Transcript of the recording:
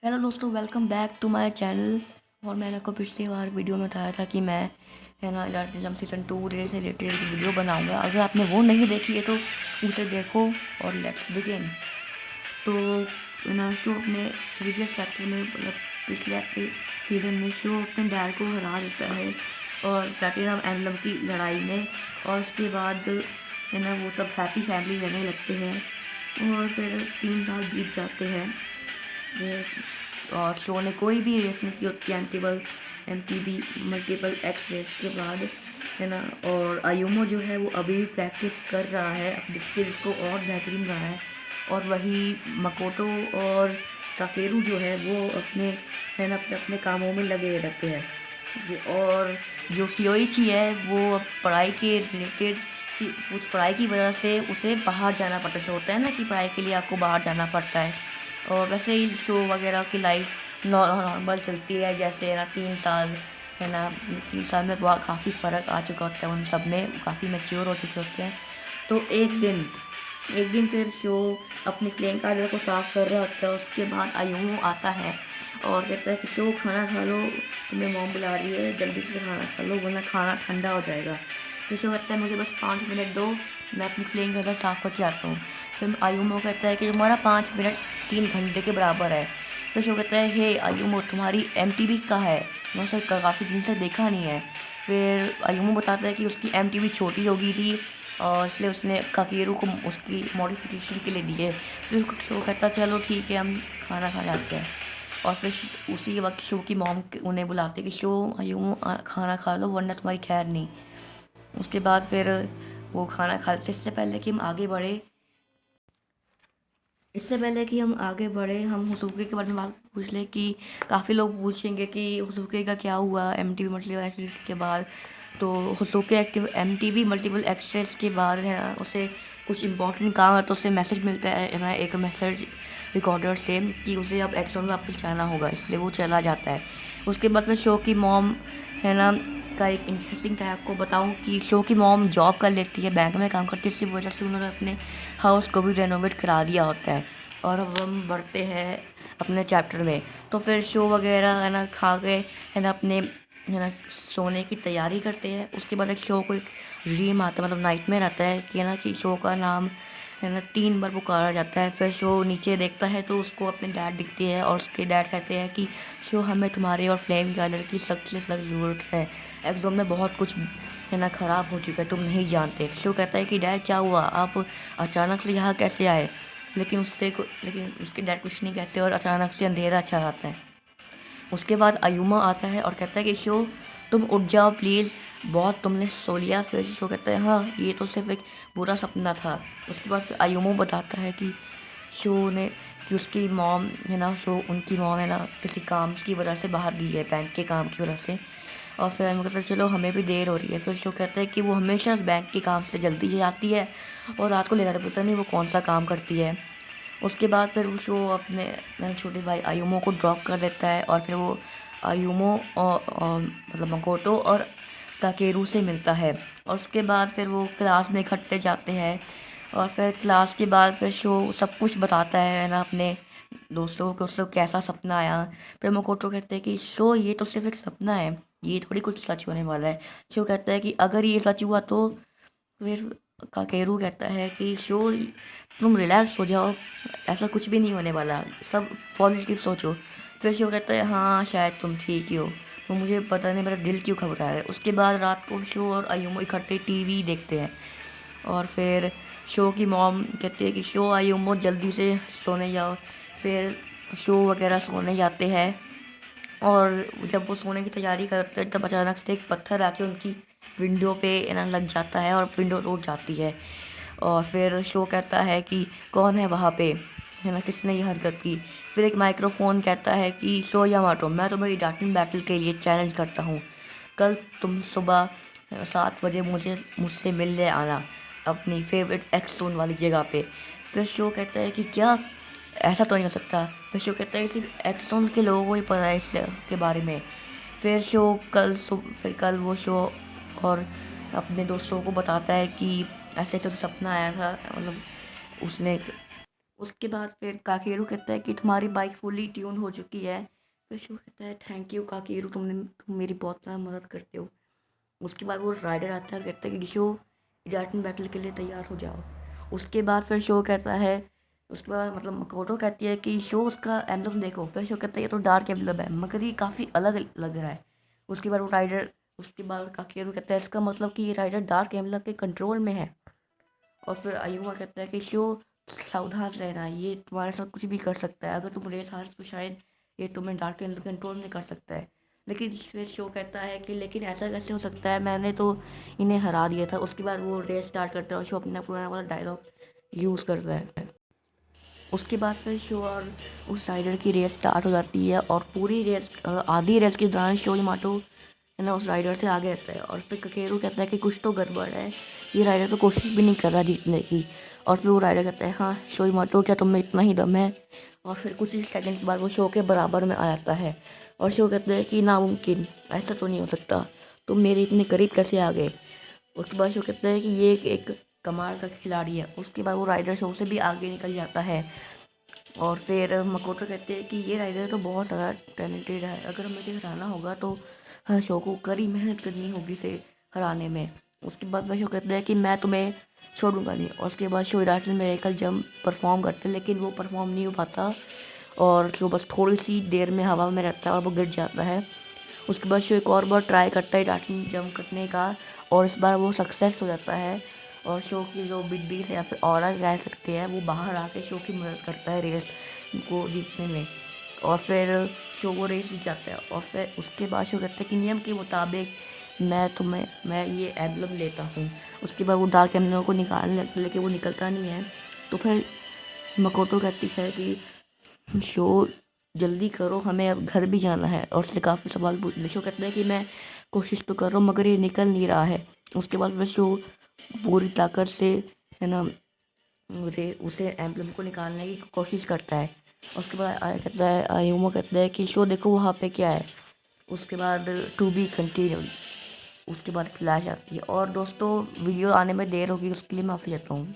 Hello दोस्तों, welcome back to my channel. और मैंने आपको पिछली बार वीडियो में बताया था कि मैं डार्क सीज़न 2 से रिलेटेड वीडियो बनाऊंगा। अगर आपने वो नहीं देखी है तो उसे देखो और लेट्स बिगिन। तो शो अपने प्रीवियस चैप्टर में मतलब पिछले सीज़न में शो अपने डैड को हरा देता है और प्लैटिनम एम्बलम की लड़ाई में। और उसके बाद वो सब हैप्पी फैमिली रहने लगते हैं। और फिर 3 साल बीत जाते हैं और शो ने कोई भी रेस नहीं की होती M T B multiple X rays के बाद, है ना। और आयुमो जो है वो अभी भी प्रैक्टिस कर रहा है अपनी स्किल्स को और बेहतरीन रहा है। और वही मकोटो और ताकेरू जो है वो अपने अपने अपने कामों में लगे रहते हैं। और जो कियोइची है वो अब पढ़ाई के रिलेटेड कि कुछ पढ़ाई की वजह से उसे बाहर जाना पड़ता है। होता है ना कि पढ़ाई के लिए आपको बाहर जाना पड़ता है। और वैसे ही शो वगैरह की लाइफ नॉर्मल चलती है, जैसे ना 3 साल, है ना। 3 साल में बहुत काफ़ी फ़र्क आ चुका होता है उन सब में, काफ़ी मैच्योर हो चुके होते हैं। तो एक दिन फिर शो अपनी फ्लेम कार्डर को साफ कर रहा होता है। उसके बाद आयुमो आता है और कहता है कि शो खाना खा लो, तुम्हें मॉम बुला रही है, जल्दी से खाना खा लो वरना खाना ठंडा हो जाएगा। फिर शो कहता है मुझे बस 5 मिनट दो, मैं अपनी फ्लेम कार्डर साफ़ करके आता हूँ। फिर आयुमो कहता है कि तुम्हारा 5 मिनट 3 घंटे के बराबर है। फिर शो कहता है हे आयुमो, तुम्हारी एम कहाँ है, मैं उसे काफ़ी दिन से देखा नहीं है। फिर आयुमो बताता है कि उसकी एम छोटी हो गई थी और इसलिए उसने काकेरू को उसकी मॉडिफिकेशन के लिए दिए। फिर शो कहता है चलो ठीक है, हम खाना खाने आते हैं। और फिर उसी वक्त शो की मॉम उन्हें बुलाते कि शो आयुमो खाना खा लो वरना तुम्हारी खैर नहीं। उसके बाद फिर वो खाना खाते। इससे पहले कि हम हुसुके के बारे में बात पूछ लें कि काफ़ी लोग पूछेंगे कि हुसुके का क्या हुआ M T V multiple access के बाद। तो हुसुके M T V multiple access के बाद, है ना, उसे कुछ इंपॉर्टेंट काम है तो उसे मैसेज मिलता है ना, एक मैसेज रिकॉर्डर से कि उसे अब एक्सोन वापस जाना होगा, इसलिए वो चला जाता है। उसके बाद फिर शो की मॉम, है ना, का एक इंटरेस्टिंग था आपको बताऊं कि शो की मॉम जॉब कर लेती है, बैंक में काम करती है, इसी वजह से उन्होंने अपने हाउस को भी रेनोवेट करा दिया होता है। और अब हम बढ़ते हैं अपने चैप्टर में। तो फिर शो वगैरह, है ना, खा के, है ना, अपने, है ना, सोने की तैयारी करते हैं। उसके बाद एक शो को एक ड्रीम आता है, मतलब नाइटमेयर आता है कि, है ना, कि शो का नाम, है ना, 3 बार पुकारा जाता है। फिर शो नीचे देखता है तो उसको अपने डैड दिखती है और उसके डैड कहते हैं कि शो हमें तुम्हारे और फ्लेम गैलर की सख्त से सख्त ज़रूरत है, एग्ज़ाम में बहुत कुछ, है ना, ख़राब हो चुका है, तुम नहीं जानते। शो कहता है कि डैड क्या हुआ, आप अचानक से यहाँ कैसे आए। लेकिन उसके डैड कुछ नहीं कहते और अचानक से अंधेरा छा जाता है। उसके बाद अयुमा आता है और कहता है कि शो तुम उठ जाओ प्लीज़, बहुत तुमने सो लिया। फिर शो कहता है हाँ, ये तो सिर्फ एक बुरा सपना था। उसके बाद फिर अयुमो बताता है कि शो ने कि उसकी मॉम, है ना, शो उनकी मॉम, है ना, किसी काम की वजह से बाहर गई है, बैंक के काम की वजह से। और फिर हमें कहता है चलो हमें भी देर हो रही है। फिर शो कहता है कि वो हमेशा इस बैंक के काम से जल्दी ही आती है और रात को ले जाता है, पता नहीं वो कौन सा काम करती है। उसके बाद फिर वो अपने मेरे छोटे भाई आयुमो को ड्रॉप कर देता है और फिर वो आयुमो और मतलब मकोटो और ताकेरू से मिलता है। और उसके बाद फिर वो क्लास में इकट्ठे जाते हैं। और फिर क्लास के बाद फिर शो सब कुछ बताता है ना अपने दोस्तों को, उसको कैसा सपना आया। फिर मकोटो कहते हैं कि शो ये तो सिर्फ एक सपना है, ये थोड़ी कुछ सच होने वाला है। शो कहता है कि अगर ये सच हुआ तो फिर काकेरू कहता है कि शो तुम रिलैक्स हो जाओ, ऐसा कुछ भी नहीं होने वाला, सब पॉजिटिव सोचो। फिर शो कहता है हाँ शायद तुम ठीक ही हो, तो मुझे पता नहीं मेरा दिल क्यों घबरा रहा है। उसके बाद रात को शो और अयुमो इकट्ठे टीवी देखते हैं। और फिर शो की मॉम कहती है कि शो अयुमो जल्दी से सोने जाओ। फिर शो वगैरह सोने जाते हैं और जब वो सोने की तैयारी करते हैं तब अचानक से एक पत्थर आके उनकी विंडो पे, ना, लग जाता है और विंडो टूट जाती है। और फिर शो कहता है कि कौन है वहाँ पे, है ना, किसने ये हरकत की। फिर एक माइक्रोफोन कहता है कि शो यामाटो, मैं तुम्हें टाइटन बैटल के लिए चैलेंज करता हूँ, कल तुम सुबह 7 बजे मुझसे मिलने आना अपनी फेवरेट एक्सटोन वाली जगह पे। फिर शो कहता है कि क्या, ऐसा तो नहीं हो सकता। फिर शो कहता है कि सिर्फ एक्सोन के लोगों को ही पता है इसके बारे में। फिर कल वो शो और अपने दोस्तों को बताता है कि ऐसे ऐसे सपना आया था, मतलब उसने उसके बाद फिर काकेरू कहता है कि तुम्हारी बाइक फुली ट्यून हो चुकी है। फिर शो कहता है थैंक यू काकेरू, तुम मेरी बहुत ज़्यादा मदद करते हो। उसके बाद वो राइडर आता है, कहता है कि शो इराटन बैटल के लिए तैयार हो जाओ। उसके बाद फिर शो कहता है, उसके बाद मतलब मकोटो कहती है कि शो उसका एम्बलम देखो। फिर शो कहता है ये तो डार्क एम्बलम है, मगर ये काफ़ी अलग लग रहा है। उसके बाद वो राइडर, उसके बाद काकेरू कहता है इसका मतलब कि ये राइडर डार्क एम्बलम के कंट्रोल में है। और फिर आयुमा कहता है कि शो सावधान रहना, ये तुम्हारे साथ कुछ भी कर सकता है, अगर तुम रेस हार तो शायद ये तुम्हें डार्क एंड कंट्रोल नहीं कर सकता है। लेकिन फिर शो कहता है कि लेकिन ऐसा कैसे हो सकता है, मैंने तो इन्हें हरा दिया था। उसके बाद वो रेस स्टार्ट करता है और शो अपना पुराना वाला डायलॉग यूज़ करता है। उसके बाद फिर शो और उस राइडर की रेस स्टार्ट हो जाती है और पूरी रेस आधी रेस के दौरान शो यामाटो है ना उस राइडर से आगे रहता है। और फिर ककेरू कहता है कि कुछ तो गड़बड़ है, ये राइडर तो कोशिश भी नहीं कर रहा जीतने की। और फिर वो राइडर कहता है हाँ शो यामाटो, क्या तुम में इतना ही दम है? और फिर कुछ ही सेकंड्स बाद वो शो के बराबर में आ जाता है। और शो कहता है कि नामुमकिन, ऐसा तो नहीं हो सकता, तुम मेरे इतने करीब कैसे आ गए? उसके बाद शो कहता है कि ये एक कमाल का खिलाड़ी है। उसके बाद वो राइडर शो से भी आगे निकल जाता है। और फिर मकोटो कहते हैं कि ये राइडर तो बहुत ज़्यादा टैलेंटेड है, अगर हमें इसे हराना होगा तो हर शो को कड़ी मेहनत करनी होगी इसे हराने में। उसके बाद वह शो कहते हैं कि मैं तुम्हें छोड़ूंगा नहीं। और उसके बाद शो हिराटन मेरेकल जंप परफॉर्म करते हैं, लेकिन वो परफॉर्म नहीं हो पाता और शो बस थोड़ी सी देर में हवा में रहता है और वो गिर जाता है। उसके बाद शो एक और बार ट्राई करता है हिराटन जंप करने का और इस बार वो सक्सेस हो जाता है। और शो की जो बिग बीस या फिर ऑरा कह सकते हैं, वो बाहर आके शो की मदद करता है रेस को जीतने में। और फिर शो वो रेस जीत जाता है। और फिर उसके बाद शो कहता है कि नियम के मुताबिक मैं ये एम्बलम लेता हूँ। उसके बाद वो डार्क एम्बलम को निकालने लगता है, लेकिन वो निकलता नहीं है। तो फिर मकोटो कहती है कि शो जल्दी करो, हमें अब घर भी जाना है। और उससे काफ़ी सवाल पूछ शो कहता है कि मैं कोशिश तो कर रहा हूँ मगर ये निकल नहीं रहा है। उसके बाद वह शो पूरी ताकत से है ना रे उसे एम्बलम को निकालने की कोशिश करता है। उसके बाद आया कहता है आयुमो कहता है कि शो देखो वहाँ पे क्या है। उसके बाद टू बी कंटिन्यूड। उसके बाद फ्लैश आती है। और दोस्तों वीडियो आने में देर होगी, उसके लिए माफ़ी चाहता हूँ।